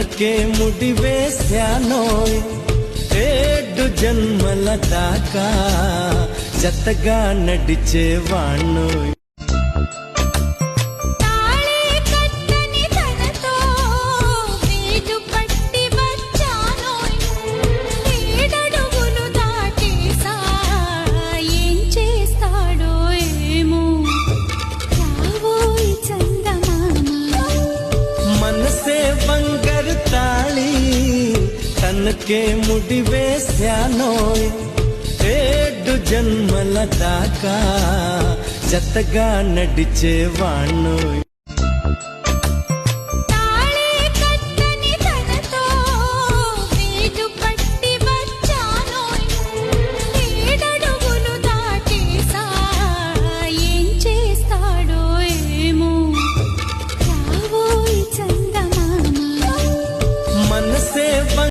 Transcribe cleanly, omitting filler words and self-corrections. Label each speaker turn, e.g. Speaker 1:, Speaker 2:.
Speaker 1: తనకే ముడి వేశానోయ్ ఏడు జన్మల దాకా జతగా నడిచేవాణ్ణోయ్ బంగారు తాళి తనకే ముడి వేశానోయ్ ఏడు జన్మల దాకా జతగా నడిచేవాణ్ణోయ్